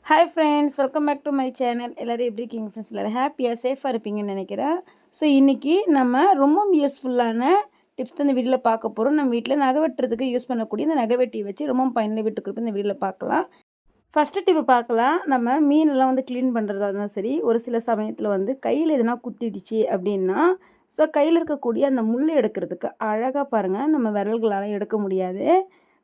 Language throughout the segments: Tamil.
Hi friends, welcome back to my channel. எல்லோரும் எப்படி இருக்கீங்க ஃப்ரெண்ட்ஸ்? எல்லோரும் ஹாப்பியாக சேஃபாக இருப்பீங்கன்னு நினைக்கிறேன். ஸோ இன்றைக்கி நம்ம ரொம்ப யூஸ்ஃபுல்லான டிப்ஸ் தான் இந்த வீடியோவில் பார்க்க போகிறோம். நம்ம வீட்டில் நகை வெட்டுறதுக்கு யூஸ் பண்ணக்கூடிய இந்த நகை வெட்டியை வச்சு ரொம்ப பயனுள்ள வீட்டுக்கு இந்த வீடியோவில் பார்க்கலாம். ஃபஸ்ட்டு டிப்பு பார்க்கலாம். நம்ம மீனெல்லாம் வந்து க்ளீன் பண்ணுறதா இருந்தாலும் சரி, ஒரு சில சமயத்தில் வந்து கையில் எதுனா குத்திடுச்சு அப்படின்னா, ஸோ கையில் இருக்கக்கூடிய அந்த முள் எடுக்கிறதுக்கு அழகாக பாருங்கள், நம்ம விரல்களால் எடுக்க முடியாது.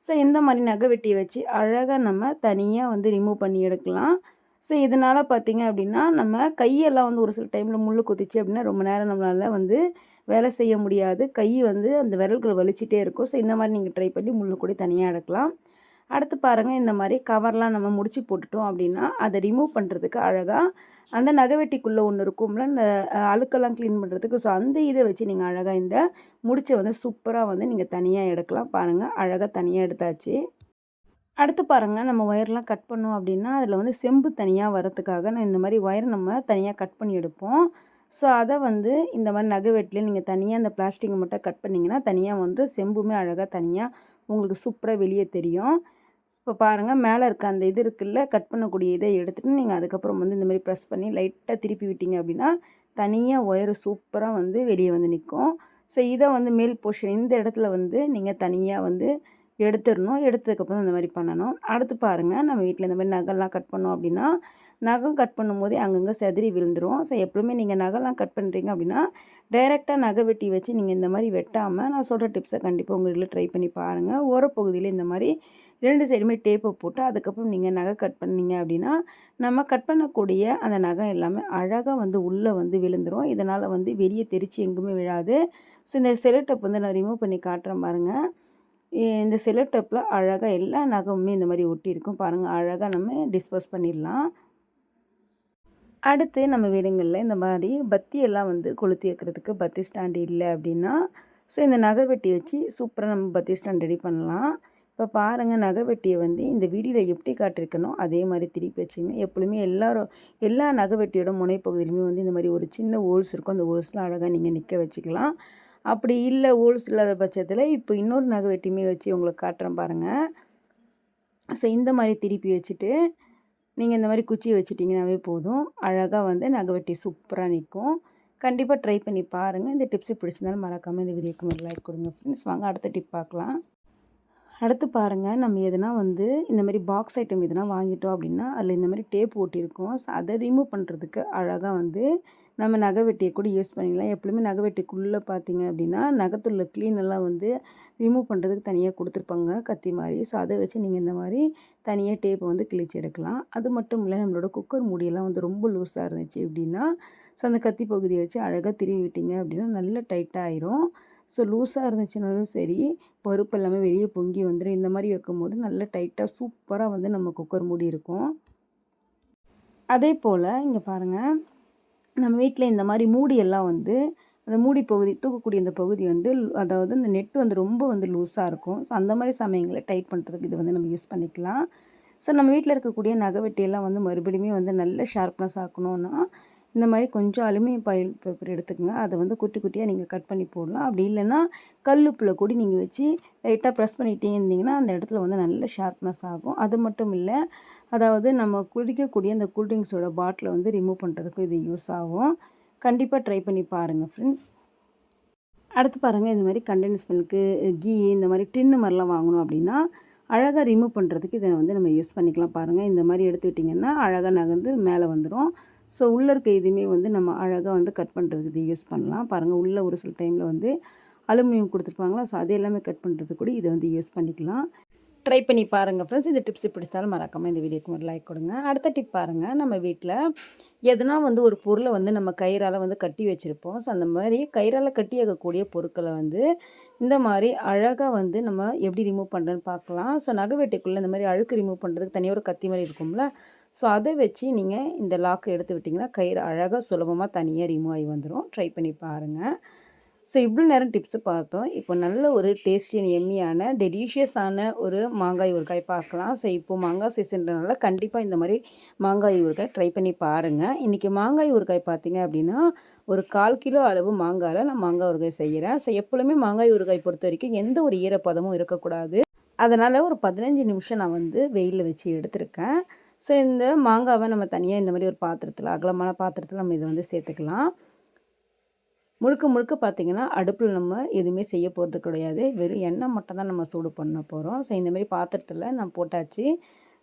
ஸோ இந்த மாதிரி நகை வெட்டியை வச்சு அழகாக நம்ம தனியாக வந்து ரிமூவ் பண்ணி எடுக்கலாம். ஸோ இதனால் பார்த்திங்க அப்படின்னா, நம்ம கையெல்லாம் வந்து ஒரு சில டைமில் முள் குத்திச்சு அப்படின்னா ரொம்ப நேரம் நம்மளால் வந்து வேலை செய்ய முடியாது. கை வந்து அந்த விரல்கள் வலிச்சிட்டே இருக்கும். ஸோ இந்த மாதிரி நீங்கள் ட்ரை பண்ணி முள் கூட தனியாக எடுக்கலாம். அடுத்து பாருங்கள், இந்த மாதிரி கவர்லாம் நம்ம முடிச்சு போட்டுட்டோம் அப்படின்னா அதை ரிமூவ் பண்ணுறதுக்கு அழகாக அந்த நகைவெட்டிக்குள்ளே ஒன்று இருக்கும்ல, இந்த அழுக்கெல்லாம் க்ளீன் பண்ணுறதுக்கு. ஸோ அந்த இதை வச்சு நீங்கள் அழகாக இந்த முடிச்சை வந்து சூப்பராக வந்து நீங்கள் தனியாக எடுக்கலாம். பாருங்கள், அழகாக தனியாக எடுத்தாச்சு. அடுத்து பாருங்கள், நம்ம ஒயர்லாம் கட் பண்ணோம் அப்படின்னா அதில் வந்து செம்பு தனியாக வரத்துக்காக நான் இந்த மாதிரி ஒயரை நம்ம தனியாக கட் பண்ணி எடுப்போம். ஸோ அதை வந்து இந்த மாதிரி நகைவெட்டில் நீங்கள் தனியாக இந்த பிளாஸ்டிக்கை மட்டும் கட் பண்ணிங்கன்னா தனியாக வந்து செம்புமே அழகாக தனியாக உங்களுக்கு சூப்பராக வெளியே தெரியும். இப்போ பாருங்கள், மேலே இருக்க அந்த இது இருக்குல்ல, கட் பண்ணக்கூடிய இதை எடுத்துகிட்டு நீங்கள் அதுக்கப்புறம் வந்து இந்த மாதிரி ப்ரெஸ் பண்ணி லைட்டாக திருப்பி விட்டீங்க அப்படின்னா தனியாக ஒயரு சூப்பராக வந்து வெளியே வந்து நிற்கும். ஸோ இதை வந்து மேல் போர்ஷன் இந்த இடத்துல வந்து நீங்கள் தனியாக வந்து எடுத்துடணும். எடுத்ததுக்கப்புறம் இந்த மாதிரி பண்ணணும். அடுத்து பாருங்கள், நம்ம வீட்டில் இந்த மாதிரி நகைலாம் கட் பண்ணோம் அப்படின்னா நகம் கட் பண்ணும்போதே அங்கங்கே செதறி விழுந்துடும். ஸோ எப்பவுமே நீங்கள் நகைலாம் கட் பண்ணுறீங்க அப்படின்னா டைரெக்டாக நகை வெட்டி வச்சு நீங்கள் இந்த மாதிரி வெட்டாமல் நான் சொல்கிற டிப்ஸை கண்டிப்பாக உங்கள் வீட்டில் ட்ரை பண்ணி பாருங்கள். ஓரப்பகுதியில் இந்த மாதிரி 2 சைடுமே டேப்பை போட்டு அதுக்கப்புறம் நீங்கள் நகை கட் பண்ணீங்க அப்படின்னா நம்ம கட் பண்ணக்கூடிய அந்த நகை எல்லாமே அழகாக வந்து உள்ளே வந்து விழுந்துடும். இதனால் வந்து வெளியே தெரித்து எங்குமே விழாது. ஸோ இந்த செலோ டேப் வந்து நான் ரிமூவ் பண்ணி காட்டுறேன் பாருங்கள். இந்த செலோ டேப்பில் அழகாக எல்லா நகமுமே இந்த மாதிரி ஒட்டியிருக்கும் பாருங்கள். அழகாக நம்ம டிஸ்போஸ் பண்ணிடலாம். அடுத்து நம்ம வீடுங்களில் இந்த மாதிரி பத்தியெல்லாம் வந்து கொளுத்தி வைக்கிறதுக்கு பத்தி ஸ்டாண்டு இல்லை அப்படின்னா, ஸோ இந்த நகை வெட்டி வச்சு சூப்பராக நம்ம பத்தி ஸ்டாண்ட் ரெடி பண்ணலாம். இப்போ பாருங்கள், நகை வெட்டியை வந்து இந்த வீடியோவில் எப்படி காட்டியிருக்கணும் அதே மாதிரி திருப்பி வச்சுங்க. எப்பொழுதுமே எல்லா நகை வெட்டியோட முனைப்பகுதியிலுமே வந்து இந்த மாதிரி ஒரு சின்ன ஹோல்ஸ் இருக்கும். அந்த ஹோல்ஸில் அழகாக நீங்கள் நிற்க வச்சுக்கலாம். அப்படி இல்லை ஹோல்ஸ் இல்லாத பட்சத்தில் இப்போ இன்னொரு நகை வெட்டியுமே வச்சு உங்களுக்கு காட்டுறேன் பாருங்கள். ஸோ இந்த மாதிரி திருப்பி வச்சுட்டு நீங்கள் இந்த மாதிரி குச்சியை வச்சுட்டிங்கனாவே போதும். அழகாக வந்து நகை வெட்டி சூப்பராக நிற்கும். கண்டிப்பாக ட்ரை பண்ணி பாருங்கள். இந்த டிப்ஸை பிடிச்சிருந்தாலும் மறக்காமல் இந்த வீடியோக்கு ஒரு லைக் கொடுங்க ஃப்ரெண்ட்ஸ். வாங்க அடுத்த டிப் பார்க்கலாம். அடுத்து பாருங்கள், நம்ம எதுனா வந்து இந்த மாதிரி பாக்ஸ் ஐட்டம் எதுனா வாங்கிட்டோம் அப்படின்னா அதில் இந்த மாதிரி டேப் ஓட்டியிருக்கோம். ஸோ அதை ரிமூவ் பண்ணுறதுக்கு அழகாக வந்து நம்ம நகை வெட்டியை கூட யூஸ் பண்ணிக்கலாம். எப்பவுமே நகை வெட்டிக்குள்ளே பார்த்தீங்க அப்படின்னா நகத்துள்ள க்ளீனெல்லாம் வந்து ரிமூவ் பண்ணுறதுக்கு தனியாக கொடுத்துருப்பாங்க கத்தி மாதிரி. ஸோ அதை வச்சு நீங்கள் இந்த மாதிரி தனியாக டேப்பை வந்து கிழிச்சு எடுக்கலாம். அது மட்டும் இல்லை, நம்மளோட குக்கர் மூடியெல்லாம் வந்து ரொம்ப லூஸாக இருந்துச்சு அப்படின்னா ஸோ அந்த கத்தி பகுதியை வச்சு அழகாக திருவி விட்டீங்க அப்படின்னா நல்லா டைட்டாக ஆயிரும். ஸோ லூஸாக இருந்துச்சுனாலும் சரி, பருப்பு எல்லாமே வெளியே பொங்கி வந்துடும். இந்த மாதிரி வைக்கும்போது நல்லா டைட்டாக சூப்பராக வந்து நம்ம குக்கர் மூடி இருக்கும். அதே போல் இங்கே பாருங்கள், நம்ம வீட்டில் இந்த மாதிரி மூடியெல்லாம் வந்து அந்த மூடி பகுதி தூக்கக்கூடிய இந்த பகுதி வந்து அதாவது இந்த நெட்டு வந்து ரொம்ப வந்து லூஸாக இருக்கும். ஸோ அந்த மாதிரி சமயங்களில் டைட் பண்ணுறதுக்கு இதை வந்து நம்ம யூஸ் பண்ணிக்கலாம். ஸோ நம்ம வீட்டில் இருக்கக்கூடிய நகை வெட்டியெல்லாம் வந்து மறுபடியுமே வந்து நல்ல ஷார்ப்னஸ் ஆக்கணும்னா இந்த மாதிரி கொஞ்சம் அலுமினியம் பாயில் பேப்பர் எடுத்துக்கங்க. அதை வந்து குட்டி குட்டியாக நீங்கள் கட் பண்ணி போடலாம். அப்படி இல்லைன்னா கல்லுப்பில் கூட நீங்கள் வச்சு லைட்டாக ப்ரெஸ் பண்ணிகிட்டே இருந்தீங்கன்னா அந்த இடத்துல வந்து நல்ல ஷார்ப்னஸ் ஆகும். அது மட்டும் இல்லை, அதாவது நம்ம குடிக்கக்கூடிய அந்த கூல்ட்ரிங்க்ஸோட பாட்டிலை வந்து ரிமூவ் பண்ணுறதுக்கு இது யூஸ் ஆகும். கண்டிப்பாக ட்ரை பண்ணி பாருங்கள் ஃப்ரெண்ட்ஸ். அடுத்து பாருங்கள், இந்த மாதிரி கண்டென்ஸ் மில்க்கு, கீ இந்த மாதிரி டின்னு மாதிரிலாம் வாங்கணும் அப்படின்னா அழகாக ரிமூவ் பண்ணுறதுக்கு இதை வந்து நம்ம யூஸ் பண்ணிக்கலாம். பாருங்கள், இந்த மாதிரி எடுத்து விட்டிங்கன்னா அழகாக நகர்ந்து மேலே வந்துடும். ஸோ உள்ளே இருக்க இதுவுமே வந்து நம்ம அழகாக வந்து கட் பண்ணுறதுக்கு இது யூஸ் பண்ணலாம். பாருங்கள், உள்ளே ஒரு சில டைமில் வந்து அலுமினியம் கொடுத்துருப்பாங்களா, ஸோ அது எல்லாமே கட் பண்ணுறதுக்கு கூட இதை வந்து யூஸ் பண்ணிக்கலாம். ட்ரை பண்ணி பாருங்கள் ஃப்ரெண்ட்ஸ். இந்த டிப்ஸ் பிடிச்சாலும் மறக்காமல் இந்த வீடியோக்கு ஒரு லைக் கொடுங்க. அடுத்த டிப் பாருங்கள், நம்ம வீட்டில் எதனா வந்து ஒரு பொருளை வந்து நம்ம கயிறால் வந்து கட்டி வச்சுருப்போம். ஸோ அந்த மாதிரி கயிறால் கட்டி வைக்கக்கூடிய பொருட்களை வந்து இந்த மாதிரி அழகாக வந்து நம்ம எப்படி ரிமூவ் பண்ணுறேன்னு பார்க்கலாம். ஸோ நகை வெட்டிக்குள்ளே இந்த மாதிரி அழுக்கு ரிமூவ் பண்ணுறதுக்கு தனியாக ஒரு கத்தி மாதிரி இருக்கும்ல, ஸோ அதை வச்சு நீங்கள் இந்த லாக்கை எடுத்து விட்டிங்கன்னா கயிறு அழகாக சுலபமாக தனியாக ரிமூவ் ஆகி வந்துடும். ட்ரை பண்ணி பாருங்கள். ஸோ இவ்வளோ நேரம் டிப்ஸு பார்த்தோம். இப்போ நல்ல ஒரு டேஸ்டி அண்ட் எம்மியான டெலிஷியஸான ஒரு மாங்காய் ஊறுகாய் பார்க்கலாம். ஸோ இப்போது மாங்காய் சீசன்றனால கண்டிப்பாக இந்த மாதிரி மாங்காய் ஊறுகாய் ட்ரை பண்ணி பாருங்கள். இன்றைக்கி மாங்காய் ஊறுகாய் பார்த்தீங்க அப்படின்னா ஒரு 1/4 கிலோ அளவு மாங்காயில் நான் மாங்காய் ஊறுகாய் செய்கிறேன். ஸோ எப்பொழுதுமே மாங்காய் ஊறுகாய் பொறுத்த வரைக்கும் எந்த ஒரு ஈரப்பதமும் இருக்கக்கூடாது. அதனால் ஒரு 15 நிமிஷம் நான் வந்து வெயிலில் வச்சு எடுத்திருக்கேன். ஸோ இந்த மாங்காவை நம்ம தனியாக இந்த மாதிரி ஒரு பாத்திரத்தில், அகலமான பாத்திரத்தில் நம்ம இதை வந்து சேர்த்துக்கலாம். முழுக்க முழுக்க பார்த்திங்கன்னா அடுப்பில் நம்ம எதுவுமே செய்ய போகிறது கிடையாது. வெறும் எண்ணெய் மட்டும் தான் நம்ம சூடு பண்ண போகிறோம். ஸோ இந்த மாதிரி பாத்திரத்தில் நான் போட்டாச்சு.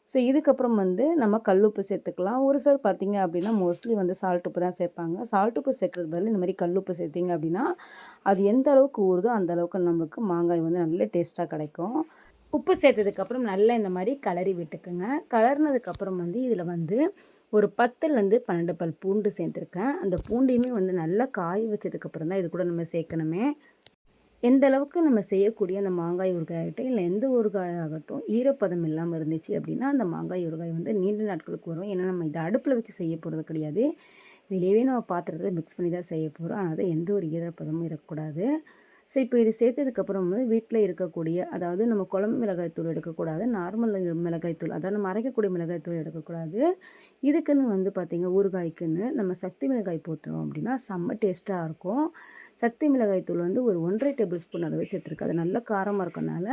ஸோ இதுக்கப்புறம் வந்து நம்ம கல்லுப்பு சேர்த்துக்கலாம். ஒரு சிலர் பார்த்திங்க அப்படின்னா மோஸ்ட்லி வந்து சால்ட் உப்பு தான் சேர்ப்பாங்க. சால்ட் உப்பு சேர்க்குறது பதில் இந்த மாதிரி கல்லுப்பு சேர்த்திங்க அப்படின்னா அது எந்த அளவுக்கு ஊறுதோ அந்த அளவுக்கு நம்மளுக்கு மாங்காய் வந்து நல்ல டேஸ்ட்டாக கிடைக்கும். உப்பு சேர்த்ததுக்கப்புறம் நல்லா இந்த மாதிரி கிளறி விட்டுக்குங்க. கிளறினதுக்கப்புறம் வந்து இதில் வந்து ஒரு 10லேருந்து 12 பல் பூண்டு சேர்த்துருக்கேன். அந்த பூண்டையுமே வந்து நல்லா காய வச்சதுக்கப்புறம் தான் இது கூட நம்ம சேர்க்கணுமே. எந்த அளவுக்கு நம்ம செய்யக்கூடிய அந்த மாங்காய் ஊறுகாய் ஆகட்டும், இல்லை எந்த ஊறுகாய் ஆகட்டும், ஈரப்பதம் இல்லாமல் இருந்துச்சு அப்படின்னா அந்த மாங்காய் ஊறுகாய் வந்து நீண்ட நாட்களுக்கு வரும். ஏன்னா நம்ம இதை அடுப்பில் வச்சு செய்ய போகிறது கிடையாது. வெளியவே நம்ம பாத்திரத்தில் மிக்ஸ் பண்ணி தான் செய்ய போகிறோம். அதனால் எந்த ஒரு ஈரப்பதமும் இருக்கக்கூடாது. ஸோ இப்போ இது சேர்த்ததுக்கப்புறம் வந்து வீட்டில் இருக்கக்கூடிய, அதாவது நம்ம குழம்பு மிளகாய்த்தூள் எடுக்கக்கூடாது, நார்மல் மிளகாய்த்தூள், அதாவது நம்ம அரைக்கக்கூடிய மிளகாய்த்தூள் எடுக்கக்கூடாது. இதுக்குன்னு வந்து பார்த்திங்க ஊறுகாய்க்குன்னு நம்ம சக்தி மிளகாய் போட்டோம் அப்படின்னா செம்ம டேஸ்ட்டாக இருக்கும். சக்தி மிளகாய்த்தூள் வந்து ஒரு 1½ டேபிள் ஸ்பூன் அளவு சேர்த்துருக்கு. அது நல்ல காரமாக இருக்கனால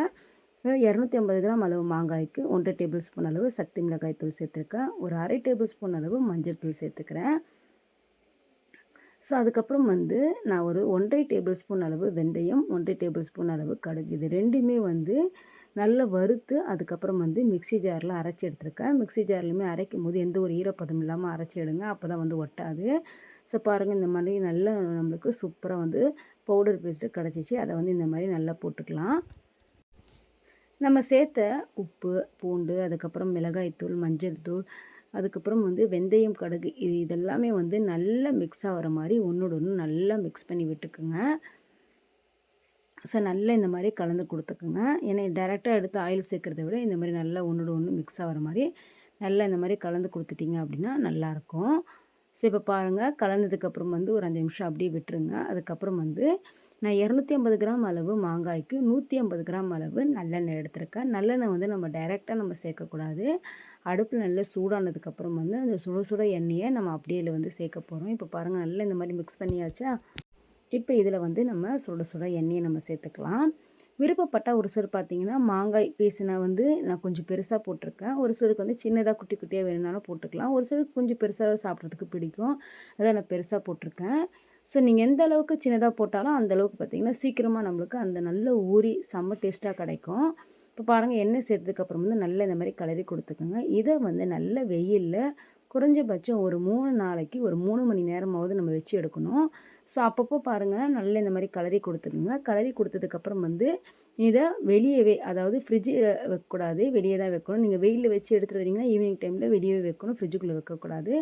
250 கிராம் அளவு மாங்காய்க்கு 1½ டேபிள் ஸ்பூன் அளவு சக்தி மிளகாய்த்தூள் சேர்த்துருக்கேன். ஒரு 1/2 டேபிள் ஸ்பூன் அளவு மஞ்சள் தூள் சேர்த்துக்கிறேன். ஸோ அதுக்கப்புறம் வந்து நான் ஒரு 1½ டேபிள் ஸ்பூன் அளவு வெந்தயம், 1½ டேபிள் ஸ்பூன் அளவு கடுகு, இது ரெண்டுமே வந்து நல்லா வறுத்து அதுக்கப்புறம் வந்து மிக்ஸி ஜாரில் அரைச்சி எடுத்துருக்கேன். மிக்ஸி ஜார்லையுமே அரைக்கும் போது எந்த ஒரு ஈரப்பதம் இல்லாமல் அரைச்சி எடுங்க. அப்போ தான் வந்து ஒட்டாது. ஸோ பாருங்கள், இந்த மாதிரி நல்லா நம்மளுக்கு சூப்பராக வந்து பவுடர் பேஸ்ட்டு கிடச்சிச்சு. அதை வந்து இந்த மாதிரி நல்லா போட்டுக்கலாம். நம்ம சேர்த்த உப்பு, பூண்டு, அதுக்கப்புறம் மிளகாய்த்தூள், மஞ்சள் தூள், அதுக்கப்புறம் வந்து வெந்தயம், கடுகு, இதெல்லாமே வந்து நல்லா மிக்ஸ் ஆகிற மாதிரி ஒன்றோட ஒன்று நல்லா மிக்ஸ் பண்ணி விட்டுக்குங்க. ஸோ நல்லா இந்த மாதிரி கலந்து கொடுத்துக்குங்க. ஏன்னா டேரெக்டாக எடுத்து ஆயில் சேர்க்குறத விட இந்த மாதிரி நல்லா ஒன்றோட ஒன்று மிக்ஸ் ஆகிற மாதிரி நல்லா இந்த மாதிரி கலந்து கொடுத்துட்டிங்க அப்படின்னா நல்லாயிருக்கும். ஸோ இப்போ பாருங்கள், கலந்ததுக்கப்புறம் வந்து ஒரு 5 நிமிஷம் அப்படியே விட்டுருங்க. அதுக்கப்புறம் வந்து நான் 250 கிராம் அளவு மாங்காய்க்கு 150 கிராம் அளவு நல்லெண்ணெய் எடுத்திருக்கேன். நல்லெண்ணெய் வந்து நம்ம டைரெக்டாக நம்ம சேர்க்கக்கூடாது. அடுப்பில் நல்லா சூடானதுக்கப்புறம் வந்து அந்த சுட சுட எண்ணெயை நம்ம அப்படியே இதில் வந்து சேர்க்க போகிறோம். இப்போ பாருங்கள், நல்லா இந்த மாதிரி மிக்ஸ் பண்ணியாச்சா. இப்போ இதில் வந்து நம்ம சுட சுட எண்ணெயை நம்ம சேர்த்துக்கலாம். விருப்பப்பட்டால் ஒரு சிலர் பார்த்திங்கன்னா மாங்காய் பீஸுனா வந்து நான் கொஞ்சம் பெருசாக போட்டிருக்கேன். ஒரு சிலருக்கு வந்து சின்னதாக குட்டி குட்டியாக வேணும்னாலும் போட்டுக்கலாம். ஒரு சிலருக்கு கொஞ்சம் பெருசாக சாப்பிட்றதுக்கு பிடிக்கும். அதான் நான் பெருசாக போட்டிருக்கேன். ஸோ நீங்கள் எந்த அளவுக்கு சின்னதாக போட்டாலும் அந்தளவுக்கு பார்த்திங்கன்னா சீக்கிரமாக நம்மளுக்கு அந்த நல்ல ஊறி செம்ம டேஸ்ட்டாக கிடைக்கும். இப்போ பாருங்கள், எண்ணெய் சேர்த்ததுக்கப்புறம் வந்து நல்லா இந்த மாதிரி கிளறி கொடுத்துக்கோங்க. இதை வந்து நல்ல வெயிலில் குறைஞ்சபட்சம் ஒரு 3 நாளைக்கு ஒரு 3 மணி நேரமாவது நம்ம வச்சு எடுக்கணும். ஸோ அப்பப்போ பாருங்கள், நல்லா இந்த மாதிரி கிளறி கொடுத்துக்குங்க. கிளறி கொடுத்ததுக்கப்புறம் வந்து இதை வெளியவே, அதாவது ஃப்ரிட்ஜில் வைக்கக்கூடாது, வெளியே தான் வைக்கணும். நீங்கள் வெயிலில் வச்சு எடுத்துகிட்டு வரீங்கன்னா ஈவினிங் டைமில் வெளியே வைக்கணும், ஃப்ரிட்ஜுக்குள்ளே வைக்கக்கூடாது.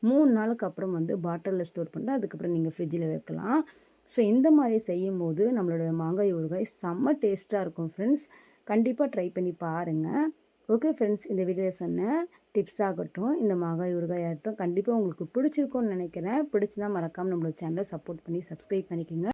3 நாளுக்கு அப்புறம் வந்து பாட்டிலில் ஸ்டோர் பண்ணிட்டு அதுக்கப்புறம் நீங்கள் ஃப்ரிட்ஜில் வைக்கலாம். ஸோ இந்த மாதிரி செய்யும்போது நம்மளோட மாங்காய் ஊறுகாய் செம்ம டேஸ்ட்டாக இருக்கும் ஃப்ரெண்ட்ஸ். கண்டிப்பாக ட்ரை பண்ணி பாருங்கள். ஓகே ஃப்ரெண்ட்ஸ், இந்த வீடியோவில் சொன்ன டிப்ஸ் ஆகட்டும், இந்த மாங்காய் ஊறுகாய் ஆகட்டும் கண்டிப்பாக உங்களுக்கு பிடிச்சிருக்கும்னு நினைக்கிறேன். பிடிச்சிருந்தா மறக்காமல் நம்மளோட சேனலை சப்போர்ட் பண்ணி சப்ஸ்கிரைப் பண்ணிக்கோங்க.